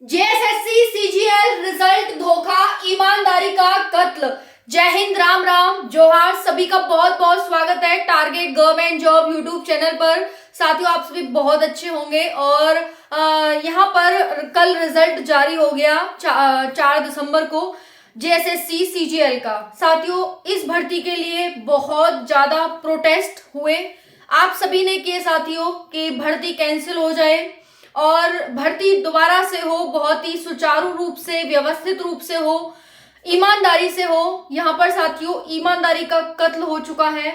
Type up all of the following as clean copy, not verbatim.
JSSC CGL result धोखा, ईमानदारी का कत्ल। जय हिंद, राम राम, जोहार। सभी का बहुत बहुत स्वागत है target government job YouTube channel पर। साथियों, आप सभी बहुत अच्छे होंगे। और यहाँ पर कल रिजल्ट जारी हो गया 4 दिसंबर को जेएसएससी सीजीएल का। साथियों, इस भर्ती के लिए बहुत ज्यादा प्रोटेस्ट हुए। आप सभी ने किए साथियों कि भर्ती कैंसिल हो जाए और भर्ती दोबारा से हो, बहुत ही सुचारू रूप से, व्यवस्थित रूप से हो, ईमानदारी से हो। यहाँ पर साथियों ईमानदारी का कत्ल हो चुका है।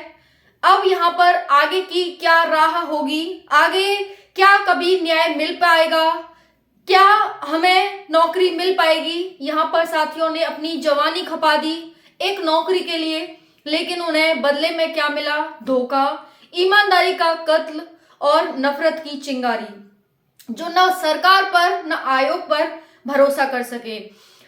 अब यहाँ पर आगे की क्या राह होगी, आगे क्या कभी न्याय मिल पाएगा, क्या हमें नौकरी मिल पाएगी। यहाँ पर साथियों ने अपनी जवानी खपा दी एक नौकरी के लिए, लेकिन उन्हें बदले में क्या मिला? धोखा, ईमानदारी का कत्ल और नफरत की चिंगारी, जो न सरकार पर न आयोग पर भरोसा कर सके।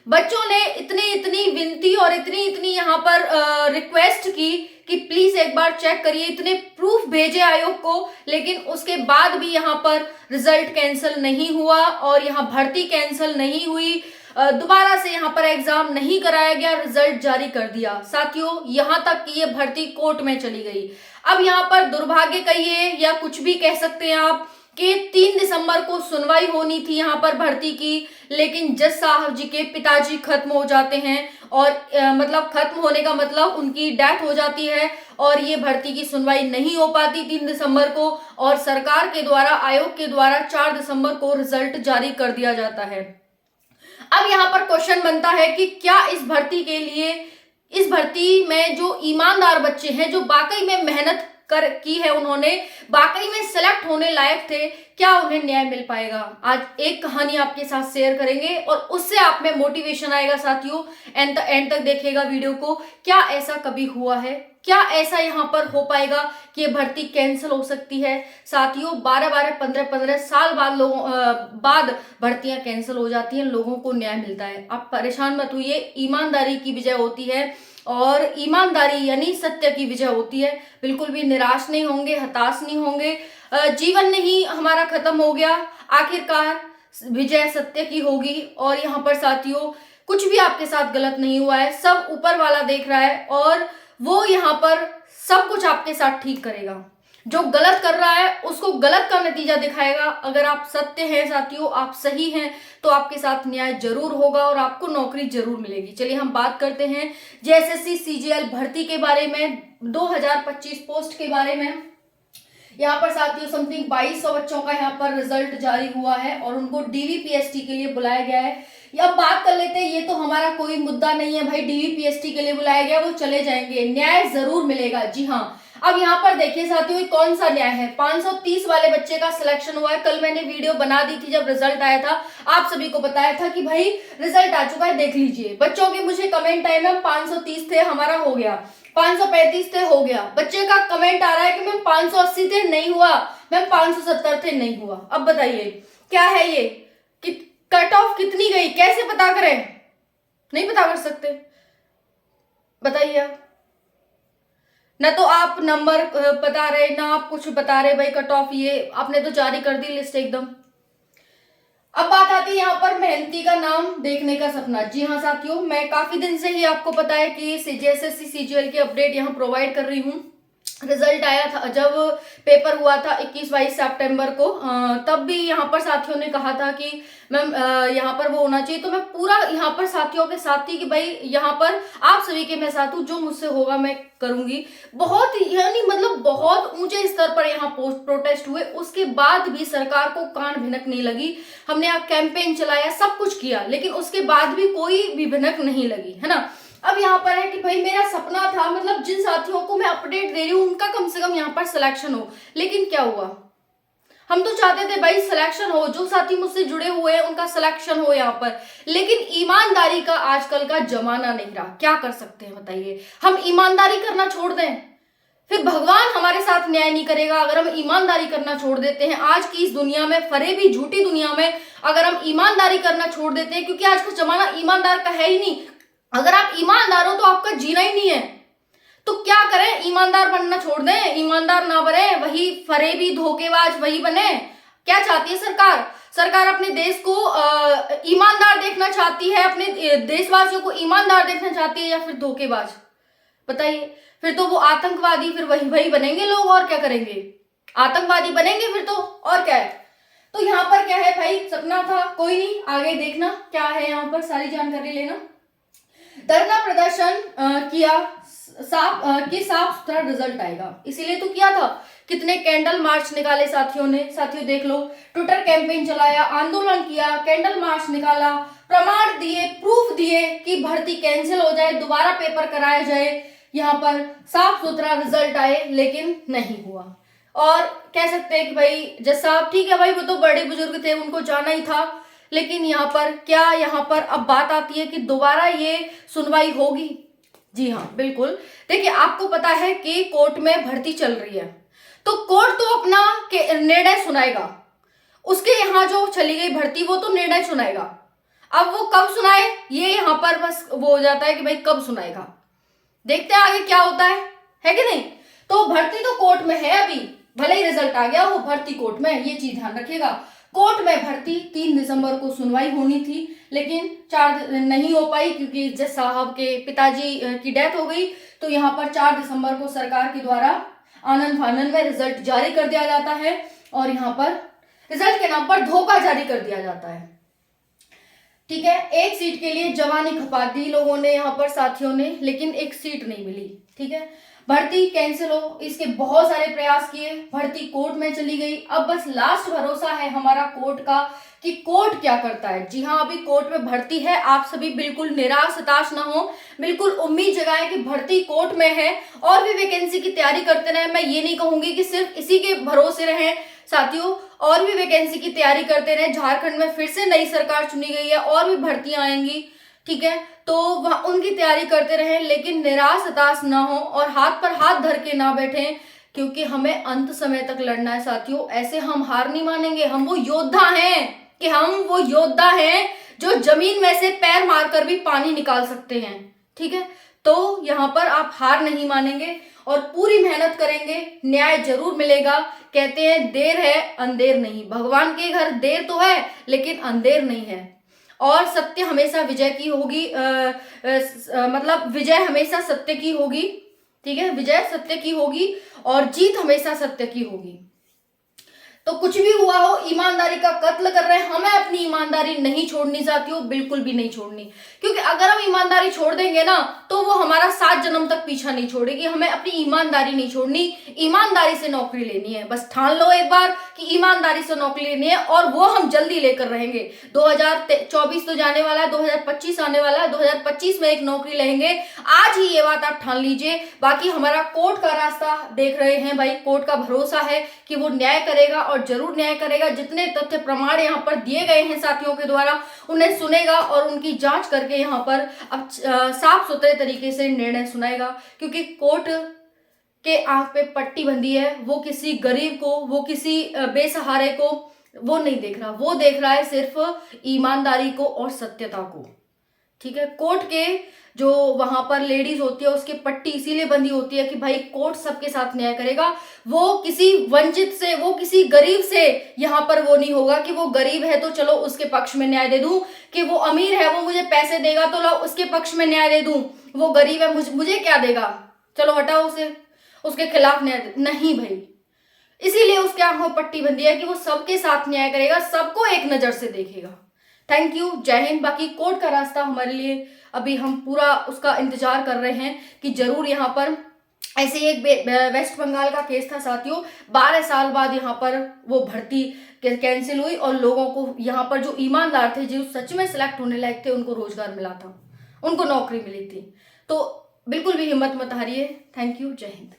बच्चों ने इतनी इतनी विनती और इतनी इतनी यहाँ पर रिक्वेस्ट की कि प्लीज एक बार चेक करिए, इतने प्रूफ भेजे आयोग को, लेकिन उसके बाद भी यहाँ पर रिजल्ट कैंसिल नहीं हुआ और यहाँ भर्ती कैंसिल नहीं हुई। दोबारा से यहाँ पर एग्जाम नहीं कराया गया, रिजल्ट जारी कर दिया। साथियों, यहाँ तक कि ये भर्ती कोर्ट में चली गई। अब यहाँ पर दुर्भाग्य कहिए या कुछ भी कह सकते हैं आप कि 3 दिसंबर को सुनवाई होनी थी यहाँ पर भर्ती की, लेकिन जज साहब जी के पिताजी खत्म हो जाते हैं और मतलब खत्म होने का मतलब उनकी डेथ हो जाती है और ये भर्ती की सुनवाई नहीं हो पाती 3 दिसंबर को, और सरकार के द्वारा, आयोग के द्वारा 4 दिसंबर को रिजल्ट जारी कर दिया जाता है। अब यहाँ पर क्वेश्चन बनता है कि क्या इस भर्ती के लिए, इस भर्ती में जो ईमानदार बच्चे हैं, जो वाकई में मेहनत कर की है, उन्होंने वाकई में सेलेक्ट होने लायक थे, क्या उन्हें न्याय मिल पाएगा? आज एक कहानी आपके साथ शेयर करेंगे और उससे आप में मोटिवेशन आएगा। साथियों, एंड तक देखिएगा वीडियो को। क्या ऐसा कभी हुआ है? क्या ऐसा यहाँ पर हो पाएगा कि ये भर्ती कैंसिल हो सकती है? साथियों, 12-12, 15-15 साल बाद बाद भर्तियां कैंसिल हो जाती हैं, लोगों को न्याय मिलता है। आप परेशान मत होइए, ईमानदारी की विजय होती है और ईमानदारी यानी सत्य की विजय होती है। बिल्कुल भी निराश नहीं होंगे, हताश नहीं होंगे। जीवन नहीं हमारा खत्म हो गया, आखिरकार विजय सत्य की होगी। और यहाँ पर साथियों, कुछ भी आपके साथ गलत नहीं हुआ है, सब ऊपर वाला देख रहा है और वो यहाँ पर सब कुछ आपके साथ ठीक करेगा। जो गलत कर रहा है उसको गलत का नतीजा दिखाएगा। अगर आप सत्य हैं साथियों, आप सही हैं, तो आपके साथ न्याय जरूर होगा और आपको नौकरी जरूर मिलेगी। चलिए हम बात करते हैं जेएसएससी सीजीएल भर्ती के बारे में, 2025 पोस्ट के बारे में। यहाँ पर साथियों समथिंग 2200 बच्चों का यहाँ पर रिजल्ट जारी हुआ है और उनको डीवीपीएसटी के लिए बुलाया गया है। अब बात कर लेते हैं, ये तो हमारा कोई मुद्दा नहीं है भाई, डीवीपीएसटी के लिए बुलाया गया, वो चले जाएंगे, न्याय जरूर मिलेगा। जी हाँ, अब यहाँ पर देखिए साथियों, कौन सा न्याय है? 530 वाले बच्चे का सिलेक्शन हुआ है। कल मैंने वीडियो बना दी थी जब रिजल्ट आया था, आप सभी को बताया था कि भाई रिजल्ट आ चुका है, देख लीजिए। बच्चों के मुझे कमेंट आए, मैम 530 थे, हमारा हो गया। 535 थे, हो गया। बच्चे का कमेंट आ रहा है कि मैम 580 थे, नहीं हुआ। मैम 570 थे, नहीं हुआ। अब बताइए क्या है ये? कट ऑफ कितनी गई, कैसे पता करें? नहीं पता कर सकते, बताइए। ना तो आप नंबर बता रहे, ना आप कुछ बता रहे। भाई कट ऑफ ये आपने तो जारी कर दी लिस्ट एकदम। अब बात आती है यहाँ पर मेहनती का नाम देखने का सपना। जी हाँ साथियों, मैं काफी दिन से ही आपको पता है कि जेएसएससी सीजीएल की अपडेट यहाँ प्रोवाइड कर रही हूँ। रिजल्ट आया था, जब पेपर हुआ था 21-22 सितंबर को, तब भी यहाँ पर साथियों ने कहा था कि मैम यहाँ पर वो होना चाहिए। तो मैं पूरा यहाँ पर साथियों के साथ थी कि भाई यहाँ पर आप सभी के मैं साथ हूँ, जो मुझसे होगा मैं करूंगी। बहुत यानी मतलब बहुत ऊंचे स्तर पर यहाँ पोस्ट प्रोटेस्ट हुए, उसके बाद भी सरकार को कान भिनक नहीं लगी। हमने यहाँ कैंपेन चलाया, सब कुछ किया, लेकिन उसके बाद भी कोई भी भिनक नहीं लगी, है ना। अब यहाँ पर है कि भाई मेरा सपना था, मतलब जिन साथियों को मैं अपडेट दे रही हूँ उनका कम से कम यहाँ पर सिलेक्शन हो, लेकिन क्या हुआ? हम तो चाहते थे भाई सिलेक्शन हो, जो साथी मुझसे जुड़े हुए हैं उनका सिलेक्शन हो यहाँ पर, लेकिन ईमानदारी का आजकल का जमाना नहीं रहा। क्या कर सकते हैं बताइए? हम ईमानदारी करना छोड़ दें, फिर भगवान हमारे साथ न्याय नहीं करेगा। अगर हम ईमानदारी करना छोड़ देते हैं, आज की इस दुनिया में, फरेबी झूठी दुनिया में, अगर हम ईमानदारी करना छोड़ देते हैं, क्योंकि आज का जमाना ईमानदार का है ही नहीं। अगर आप ईमानदार हो तो आपका जीना ही नहीं है, तो क्या करें? ईमानदार बनना छोड़ दें? ईमानदार ना बने, वही फरेबी धोखेबाज वही बने? क्या चाहती है सरकार? सरकार अपने देश को ईमानदार देखना चाहती है, अपने देशवासियों को ईमानदार देखना चाहती है, या फिर धोखेबाज? बताइए। फिर तो वो आतंकवादी, फिर वही वही बनेंगे लोग, और क्या करेंगे? आतंकवादी बनेंगे फिर तो, और क्या है। तो यहाँ पर क्या है भाई, सपना था, कोई नहीं, आगे देखना क्या है, यहाँ पर सारी जानकारी लेना। धरना प्रदर्शन किया, साफ सुथरा रिजल्ट आएगा, इसीलिए तो किया था। कितने कैंडल मार्च निकाले साथियों ने, साथियों देख लो, ट्विटर कैंपेन चलाया, आंदोलन किया, कैंडल मार्च निकाला, प्रमाण दिए, प्रूफ दिए कि भर्ती कैंसिल हो जाए, दोबारा पेपर कराया जाए, यहाँ पर साफ सुथरा रिजल्ट आए, लेकिन नहीं हुआ। और कह सकते हैं कि भाई जज साहब ठीक है भाई, वो तो बड़े बुजुर्ग थे, उनको जाना ही था, लेकिन यहाँ पर क्या, यहाँ पर अब बात आती है कि दोबारा ये सुनवाई होगी। जी हाँ बिल्कुल। देखिए आपको पता है कि कोर्ट में भर्ती चल रही है, तो कोर्ट तो अपना निर्णय सुनाएगा, उसके यहाँ जो चली गई भर्ती वो तो निर्णय सुनाएगा। अब वो कब सुनाए, ये यहाँ पर बस वो हो जाता है कि भाई कब सुनाएगा, देखते हैं आगे क्या होता है कि नहीं। तो भर्ती तो कोर्ट में है अभी, भले ही रिजल्ट आ गया, वो भर्ती कोर्ट में, ये चीज ध्यान रखिएगा। कोर्ट में भर्ती 3 दिसंबर को सुनवाई होनी थी, लेकिन 4 नहीं हो पाई क्योंकि जज साहब के पिताजी की डेथ हो गई। तो यहाँ पर 4 दिसंबर को सरकार के द्वारा आनंद फानंद में रिजल्ट जारी कर दिया जाता है, और यहाँ पर रिजल्ट के नाम पर धोखा जारी कर दिया जाता है। ठीक है, एक सीट के लिए जवानी खपा दी लोगों ने यहाँ पर, साथियों ने, लेकिन एक सीट नहीं मिली। ठीक है, भर्ती कैंसिल हो, इसके बहुत सारे प्रयास किए, भर्ती कोर्ट में चली गई। अब बस लास्ट भरोसा है हमारा कोर्ट का कि कोर्ट क्या करता है। जी हाँ, अभी कोर्ट में भर्ती है, आप सभी बिल्कुल निराश हताश ना हो, बिल्कुल उम्मीद जगाएं कि भर्ती कोर्ट में है, और भी वैकेंसी की तैयारी करते रहे। मैं ये नहीं कहूंगी कि सिर्फ इसी के भरोसे रहें साथियों, और भी वैकेंसी की तैयारी करते रहे। झारखंड में फिर से नई सरकार चुनी गई है, और भी भर्तियां आएंगी। ठीक है, तो वह उनकी तैयारी करते रहे, लेकिन निराश हताश ना हो और हाथ पर हाथ धर के ना बैठें, क्योंकि हमें अंत समय तक लड़ना है साथियों। ऐसे हम हार नहीं मानेंगे, हम वो योद्धा हैं जो जमीन में से पैर मारकर भी पानी निकाल सकते हैं। ठीक है, तो यहाँ पर आप हार नहीं मानेंगे और पूरी मेहनत करेंगे, न्याय जरूर मिलेगा। कहते हैं देर है अंधेर नहीं, भगवान के घर देर तो है लेकिन अंधेर नहीं है, और सत्य हमेशा विजय की होगी। मतलब विजय हमेशा सत्य की होगी। ठीक है, विजय सत्य की होगी और जीत हमेशा सत्य की होगी। तो कुछ भी हुआ हो, ईमानदारी का कत्ल कर रहे हैं, हमें अपनी ईमानदारी नहीं छोड़नी साथियों, बिल्कुल भी नहीं छोड़नी। क्योंकि अगर हम ईमानदारी छोड़ देंगे ना, तो वो हमारा 7 जन्म तक पीछा नहीं छोड़ेगी। हमें अपनी ईमानदारी नहीं छोड़नी, ईमानदारी से नौकरी लेनी है। बस ठान लो एक बार कि ईमानदारी से नौकरी लेनी है, और वो हम जल्दी लेकर रहेंगे। 2024 तो जाने वाला है, 2025 आने वाला है, 2025 में एक नौकरी लेंगे। आज ही ये बात आप ठान लीजिए। बाकी हमारा कोर्ट का रास्ता देख रहे हैं भाई, कोर्ट का भरोसा है कि वो न्याय करेगा, और जरूर न्याय करेगा। जितने तथ्य प्रमाण यहाँ पर दिए गए हैं साथियों के द्वारा, उन्हें सुनेगा और उनकी जांच करके यहाँ पर अब साफ सुथरे तरीके से निर्णय सुनाएगा। क्योंकि कोर्ट के आंख पे पट्टी बंधी है, वो किसी गरीब को, वो किसी बेसहारे को वो नहीं देख रहा, वो देख रहा है सिर्फ ईमानदारी को और सत्यता को। ठीक है, कोर्ट के जो वहां पर लेडीज होती है, उसकी पट्टी इसीलिए बंधी होती है कि भाई कोर्ट सबके साथ न्याय करेगा। वो किसी वंचित से, वो किसी गरीब से यहाँ पर वो नहीं होगा कि वो गरीब है तो चलो उसके पक्ष में न्याय दे दूं, कि वो अमीर है वो मुझे पैसे देगा तो लो उसके पक्ष में न्याय दे दूं, वो गरीब है मुझे क्या देगा, चलो हटाओ उसे, उसके खिलाफ न्याय नहीं भाई। इसीलिए उसके आंखों पट्टी बंधी है कि वो सबके साथ न्याय करेगा, सबको एक नजर से देखेगा। थैंक यू, जय हिंद। बाकी कोर्ट का रास्ता हमारे लिए अभी हम पूरा उसका इंतजार कर रहे हैं कि जरूर यहाँ पर ऐसे एक वेस्ट बंगाल का केस था साथियों, 12 साल बाद यहाँ पर वो भर्ती कैंसिल हुई, और लोगों को यहाँ पर जो ईमानदार थे, जो सच में सिलेक्ट होने लायक थे, उनको रोजगार मिला था, उनको नौकरी मिली थी। तो बिल्कुल भी हिम्मत मत हारिए। थैंक यू, जय हिंद।